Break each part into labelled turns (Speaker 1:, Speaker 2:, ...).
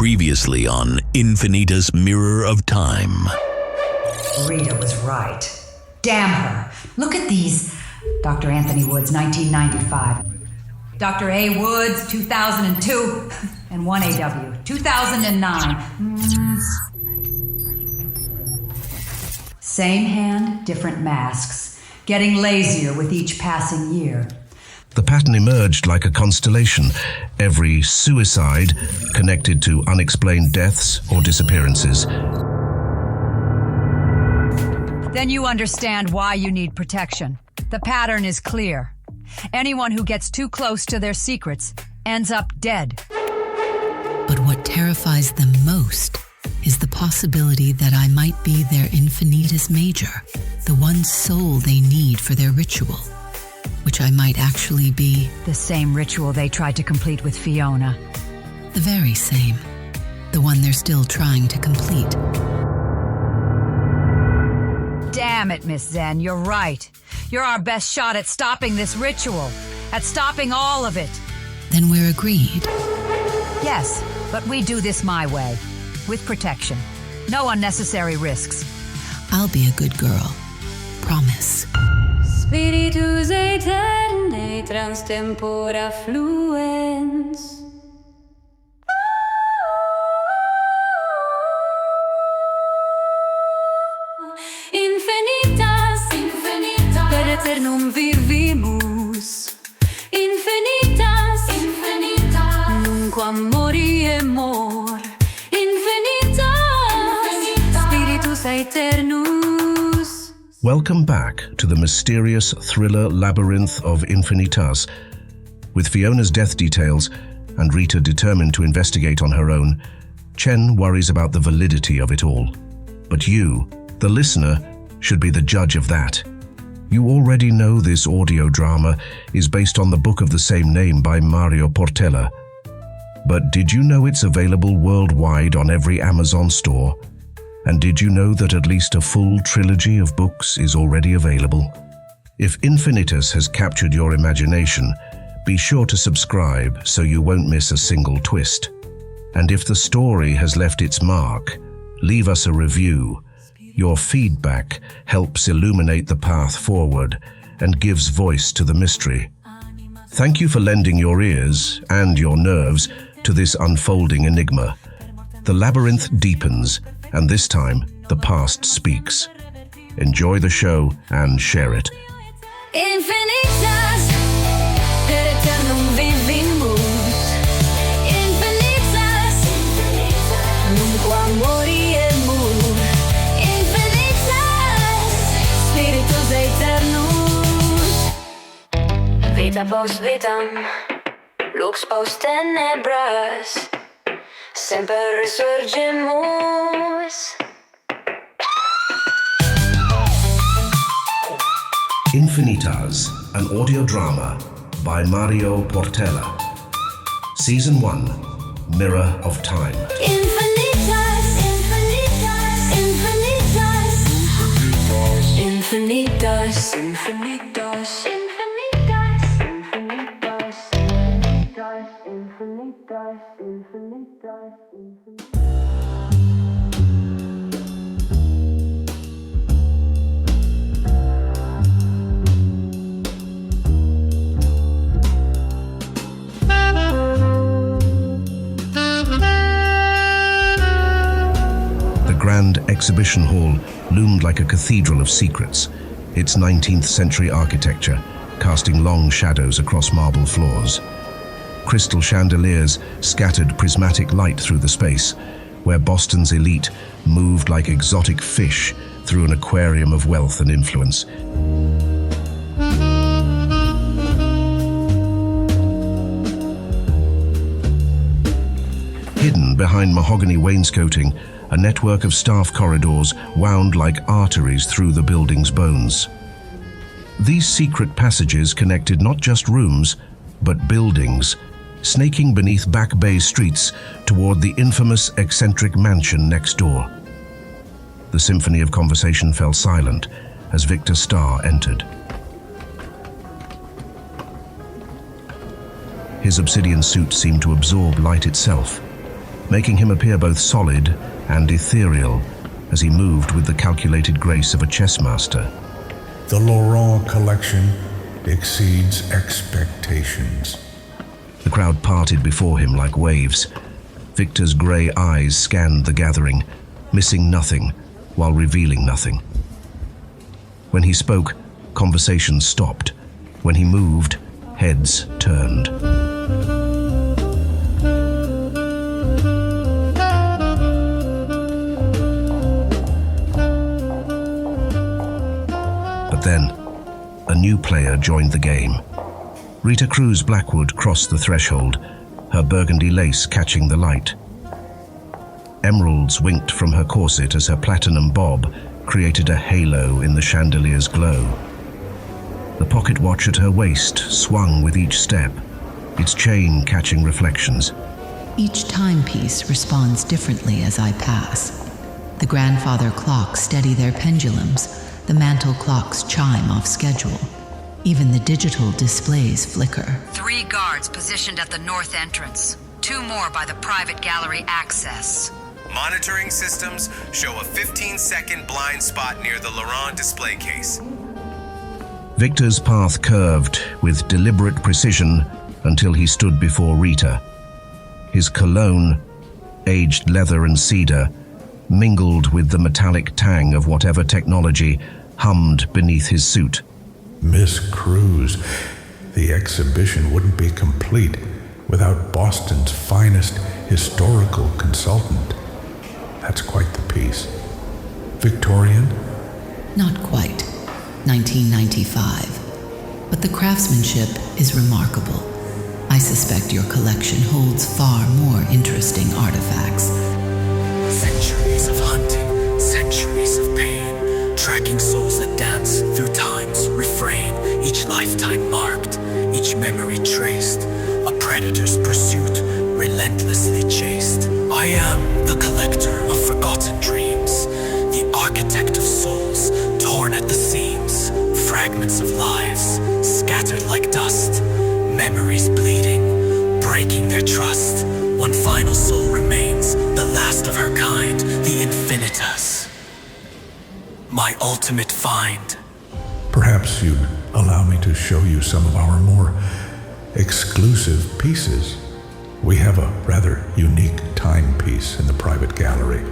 Speaker 1: Previously on Infinita's Mirror of Time.
Speaker 2: Rita was right. Damn her. Look at these. Dr. Anthony Woods, 1995. Dr. A. Woods, 2002. And 1AW, 2009. Same hand, different masks. Getting lazier with each passing year.
Speaker 3: The pattern emerged like a constellation, every suicide connected to unexplained deaths or disappearances.
Speaker 4: Then you understand why you need protection. The pattern is clear. Anyone who gets too close to their secrets ends up dead.
Speaker 5: But what terrifies them most is the possibility that I might be their infinitus major, the one soul they need for their ritual. Which I might actually be...
Speaker 4: The same ritual they tried to complete with Fiona.
Speaker 5: The very same. The one they're still trying to complete.
Speaker 4: Damn it, Miss Zen, you're right. You're our best shot at stopping this ritual. At stopping all of it.
Speaker 5: Then we're agreed.
Speaker 4: Yes, but we do this my way. With protection. No unnecessary risks.
Speaker 5: I'll be a good girl. Promise.
Speaker 6: Spiritus aeternae transtempora fluens. Infinitas, infinitas, per eternum vivimus. Infinitas, infinitas, nunquam moriemur. Infinitas, infinitas, spiritus aeternus.
Speaker 3: Welcome back to the mysterious thriller labyrinth of Infinitas. With Fiona's death details and Rita determined to investigate on her own, Chen worries about the validity of it all. But you, the listener, should be the judge of that. You already know this audio drama is based on the book of the same name by Mário Portela. But did you know it's available worldwide on every Amazon store? And did you know that at least a full trilogy of books is already available? If Infinitus has captured your imagination, be sure to subscribe so you won't miss a single twist. And if the story has left its mark, leave us a review. Your feedback helps illuminate the path forward and gives voice to the mystery. Thank you for lending your ears and your nerves to this unfolding enigma. The labyrinth deepens, and this time, the past speaks. Enjoy the show and share it.
Speaker 6: Infinitas, per eternum vivimus. Infinitas, nunquam moriemur. Infinitas, spiritus aeternus. Vita post vitam, lux post tenebras. Semper resurgimus.
Speaker 3: Infinitas, an audio drama by Mário Portela. Season 1, Mirror of Time.
Speaker 6: Infinitas, infinitas, infinitas. Infinitas, infinitas, infinitas.
Speaker 3: The grand exhibition hall loomed like a cathedral of secrets, its 19th century architecture casting long shadows across marble floors. Crystal chandeliers scattered prismatic light through the space, where Boston's elite moved like exotic fish through an aquarium of wealth and influence. Hidden behind mahogany wainscoting, a network of staff corridors wound like arteries through the building's bones. These secret passages connected not just rooms, but buildings, snaking beneath Back Bay streets toward the infamous Eccentric Mansion next door. The symphony of conversation fell silent as Victor Starr entered. His obsidian suit seemed to absorb light itself. making him appear both solid and ethereal as he moved with the calculated grace of a chess master.
Speaker 7: The Laurent collection exceeds expectations.
Speaker 3: The crowd parted before him like waves. Victor's grey eyes scanned the gathering, missing nothing while revealing nothing. When he spoke, conversation stopped. When he moved, heads turned. But then, a new player joined the game. Rita Cruz Blackwood crossed the threshold, her burgundy lace catching the light. Emeralds winked from her corset as her platinum bob created a halo in the chandelier's glow. The pocket watch at her waist swung with each step, its chain catching reflections.
Speaker 5: Each timepiece responds differently as I pass. The grandfather clocks steady their pendulums, the mantle clocks chime off schedule. Even the digital displays flicker.
Speaker 4: 3 guards positioned at the north entrance. 2 more by the private gallery access.
Speaker 8: Monitoring systems show a 15-second blind spot near the Laurent display case.
Speaker 3: Victor's path curved with deliberate precision until he stood before Rita. His cologne, aged leather and cedar, mingled with the metallic tang of whatever technology hummed beneath his suit.
Speaker 7: Miss Cruz, the exhibition wouldn't be complete without Boston's finest historical consultant. That's quite the piece. Victorian?
Speaker 5: Not quite. 1995. But the craftsmanship is remarkable. I suspect your collection holds far more interesting artifacts.
Speaker 9: Centuries of hunting, centuries of pain, tracking souls that dance through time's refrain, each lifetime marked, each memory traced, a predator's pursuit, relentlessly chased. I am the collector of forgotten dreams, the architect of souls, torn at the seams, fragments of lives, scattered like dust, memories bleeding, breaking their trust. One final soul remains, the last of her kind, the infinitus. My ultimate find.
Speaker 7: Perhaps you'd allow me to show you some of our more exclusive pieces. We have a rather unique timepiece in the private gallery,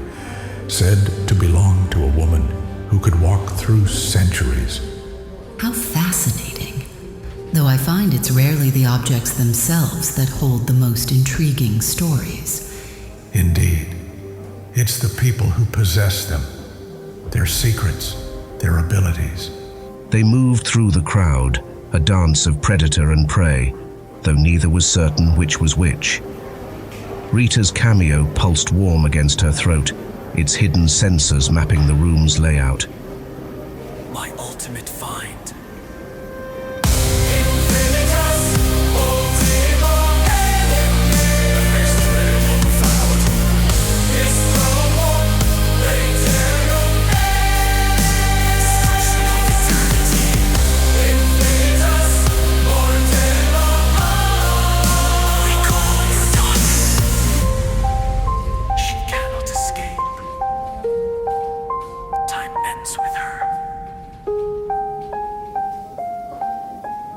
Speaker 7: said to belong to a woman who could walk through centuries.
Speaker 5: How fascinating. Though I find it's rarely the objects themselves that hold the most intriguing stories.
Speaker 7: Indeed. It's the people who possess them, their secrets, their abilities.
Speaker 3: They moved through the crowd, a dance of predator and prey, though neither was certain which was which. Rita's cameo pulsed warm against her throat, its hidden sensors mapping the room's layout.
Speaker 9: My ultimate find.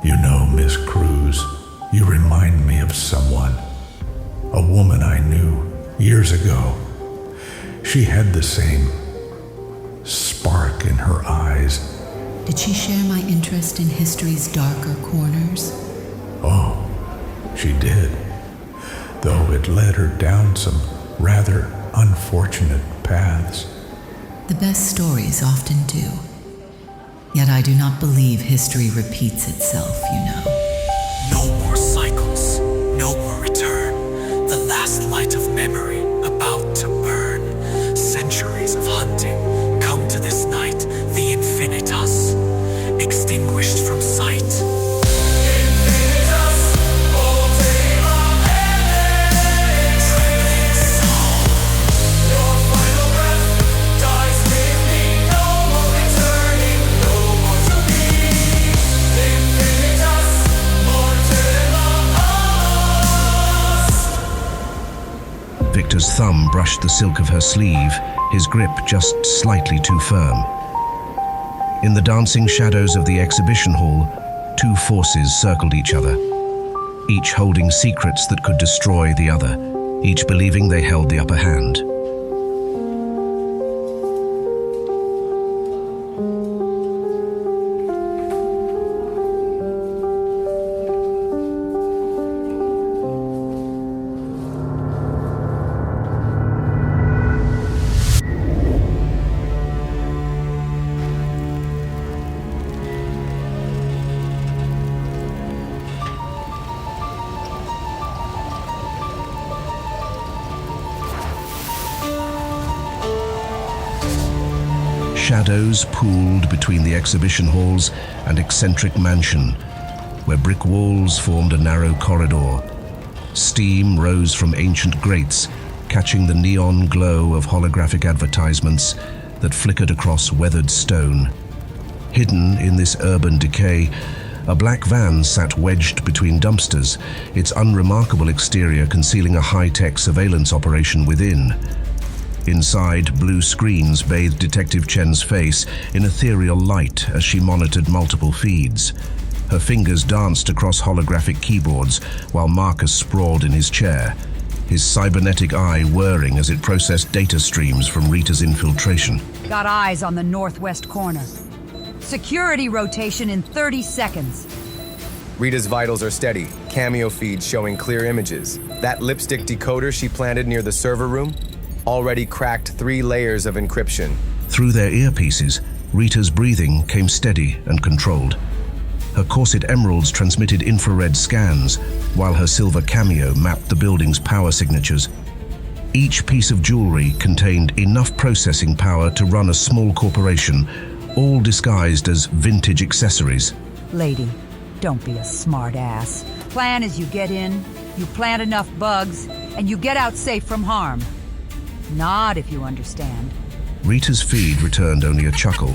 Speaker 7: You know, Miss Cruz, you remind me of someone. A woman I knew years ago. She had the same spark in her eyes.
Speaker 5: Did she share my interest in history's darker corners?
Speaker 7: Oh, she did. Though it led her down some rather unfortunate paths.
Speaker 5: The best stories often do. Yet I do not believe history repeats itself, you know.
Speaker 9: No more cycles, no more return. The last light of memory about to burn. Centuries of hunting come to this night, the infinitus, extinguished from sight.
Speaker 3: Victor's thumb brushed the silk of her sleeve, his grip just slightly too firm. In the dancing shadows of the exhibition hall, two forces circled each other, each holding secrets that could destroy the other, each believing they held the upper hand. Shadows pooled between the exhibition halls and Eccentric Mansion, where brick walls formed a narrow corridor. Steam rose from ancient grates, catching the neon glow of holographic advertisements that flickered across weathered stone. Hidden in this urban decay, a black van sat wedged between dumpsters, its unremarkable exterior concealing a high-tech surveillance operation within. Inside, blue screens bathed Detective Chen's face in ethereal light as she monitored multiple feeds. Her fingers danced across holographic keyboards while Marcus sprawled in his chair, his cybernetic eye whirring as it processed data streams from Rita's infiltration.
Speaker 4: Got eyes on the northwest corner. Security rotation in 30 seconds.
Speaker 8: Rita's vitals are steady, cameo feeds showing clear images. That lipstick decoder she planted near the server room already cracked 3 layers of encryption.
Speaker 3: Through their earpieces, Rita's breathing came steady and controlled. Her corset emeralds transmitted infrared scans, while her silver cameo mapped the building's power signatures. Each piece of jewelry contained enough processing power to run a small corporation, all disguised as vintage accessories.
Speaker 4: Lady, don't be a smart ass. Plan is you get in, you plant enough bugs, and you get out safe from harm. Nod if you understand.
Speaker 3: Rita's feed returned only a chuckle,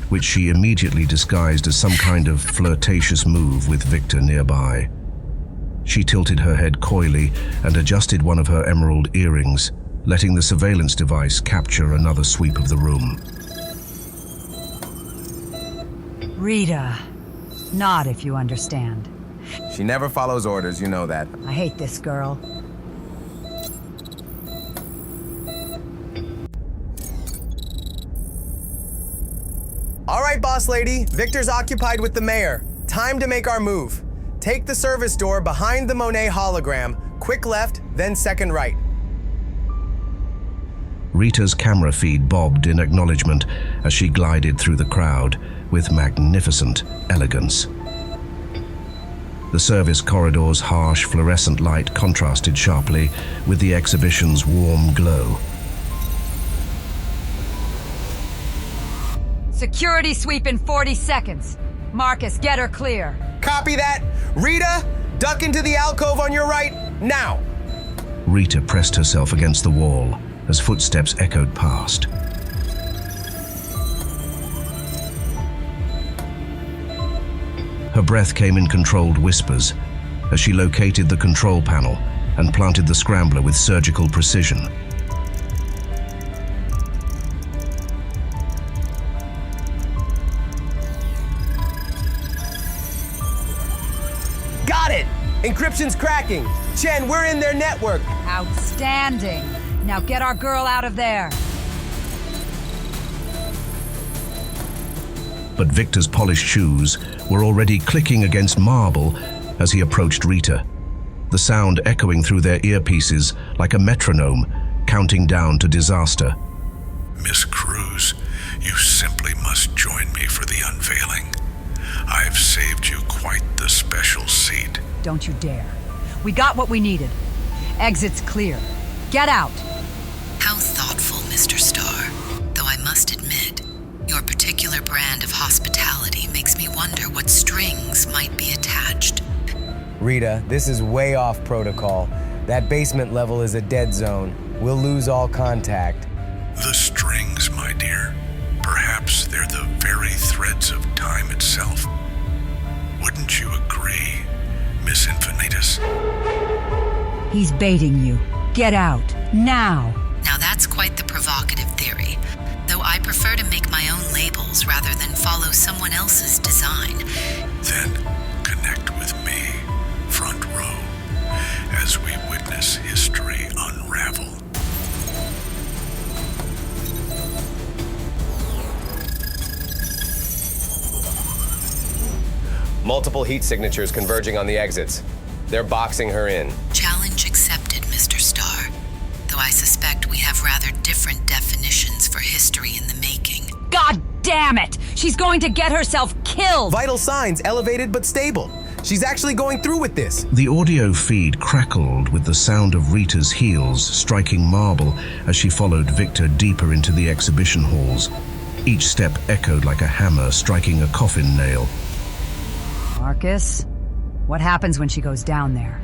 Speaker 3: which she immediately disguised as some kind of flirtatious move with Victor nearby. She tilted her head coyly and adjusted one of her emerald earrings, letting the surveillance device capture another sweep of the room.
Speaker 4: Rita, nod if you understand.
Speaker 8: She never follows orders, you know that.
Speaker 4: I hate this girl.
Speaker 8: All right, boss lady, Victor's occupied with the mayor. Time to make our move. Take the service door behind the Monet hologram, quick left, then second right.
Speaker 3: Rita's camera feed bobbed in acknowledgement as she glided through the crowd with magnificent elegance. The service corridor's harsh fluorescent light contrasted sharply with the exhibition's warm glow.
Speaker 4: Security sweep in 40 seconds. Marcus, get her clear.
Speaker 8: Copy that. Rita, duck into the alcove on your right, now.
Speaker 3: Rita pressed herself against the wall as footsteps echoed past. Her breath came in controlled whispers as she located the control panel and planted the scrambler with surgical precision.
Speaker 8: Got it! Encryption's cracking. Chen, we're in their network.
Speaker 4: Outstanding. Now get our girl out of there.
Speaker 3: But Victor's polished shoes were already clicking against marble as he approached Rita, the sound echoing through their earpieces like a metronome, counting down to disaster.
Speaker 7: Miss Cruz, you simply must join me for the unveiling. I've saved you quite the special seat.
Speaker 4: Don't you dare. We got what we needed. Exit's clear. Get out.
Speaker 5: How thoughtful, Mr. Starr. Though I must admit, your particular brand of hospitality makes me wonder what strings might be attached.
Speaker 8: Rita, this is way off protocol. That basement level is a dead zone. We'll lose all contact.
Speaker 7: The strings, my dear. Perhaps they're the very threads of time itself. Wouldn't you agree, Miss Infinitas?
Speaker 4: He's baiting you. Get out, now.
Speaker 5: Now that's quite the provocative theory, though I prefer to make my own labels rather than follow someone else's design.
Speaker 7: Then connect with me, front row, as we witness history unravel.
Speaker 8: Multiple heat signatures converging on the exits. They're boxing her in.
Speaker 5: Challenge accepted, Mr. Starr, though I suspect we have rather different definitions for history in the making.
Speaker 4: God damn it! She's going to get herself killed!
Speaker 8: Vital signs elevated but stable. She's actually going through with this.
Speaker 3: The audio feed crackled with the sound of Rita's heels striking marble as she followed Victor deeper into the exhibition halls. Each step echoed like a hammer striking a coffin nail.
Speaker 4: Marcus, what happens when she goes down there?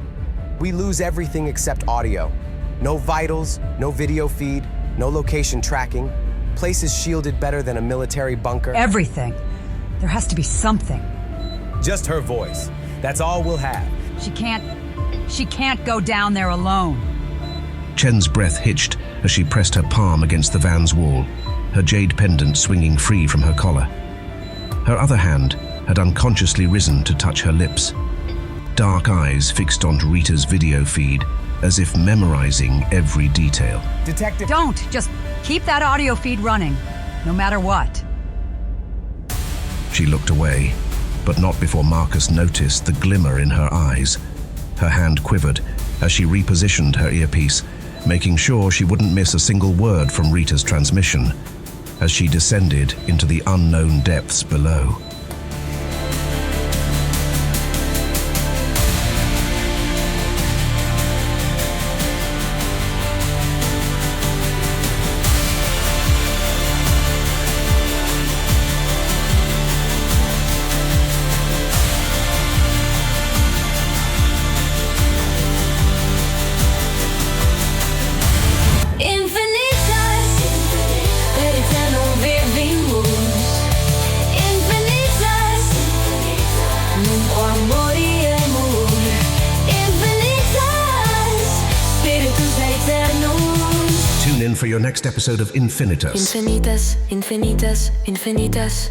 Speaker 8: We lose everything except audio. No vitals, no video feed, no location tracking. Place is shielded better than a military bunker.
Speaker 4: Everything. There has to be something.
Speaker 8: Just her voice. That's all we'll have.
Speaker 4: She can't go down there alone.
Speaker 3: Chen's breath hitched as she pressed her palm against the van's wall, her jade pendant swinging free from her collar. Her other hand had unconsciously risen to touch her lips. Dark eyes fixed onto Rita's video feed, as if memorizing every detail.
Speaker 8: Detective...
Speaker 4: Don't! Just keep that audio feed running, no matter what.
Speaker 3: She looked away, but not before Marcus noticed the glimmer in her eyes. Her hand quivered as she repositioned her earpiece, making sure she wouldn't miss a single word from Rita's transmission, as she descended into the unknown depths below. For your next episode of Infinitas.
Speaker 6: Infinitas, infinitas, infinitas.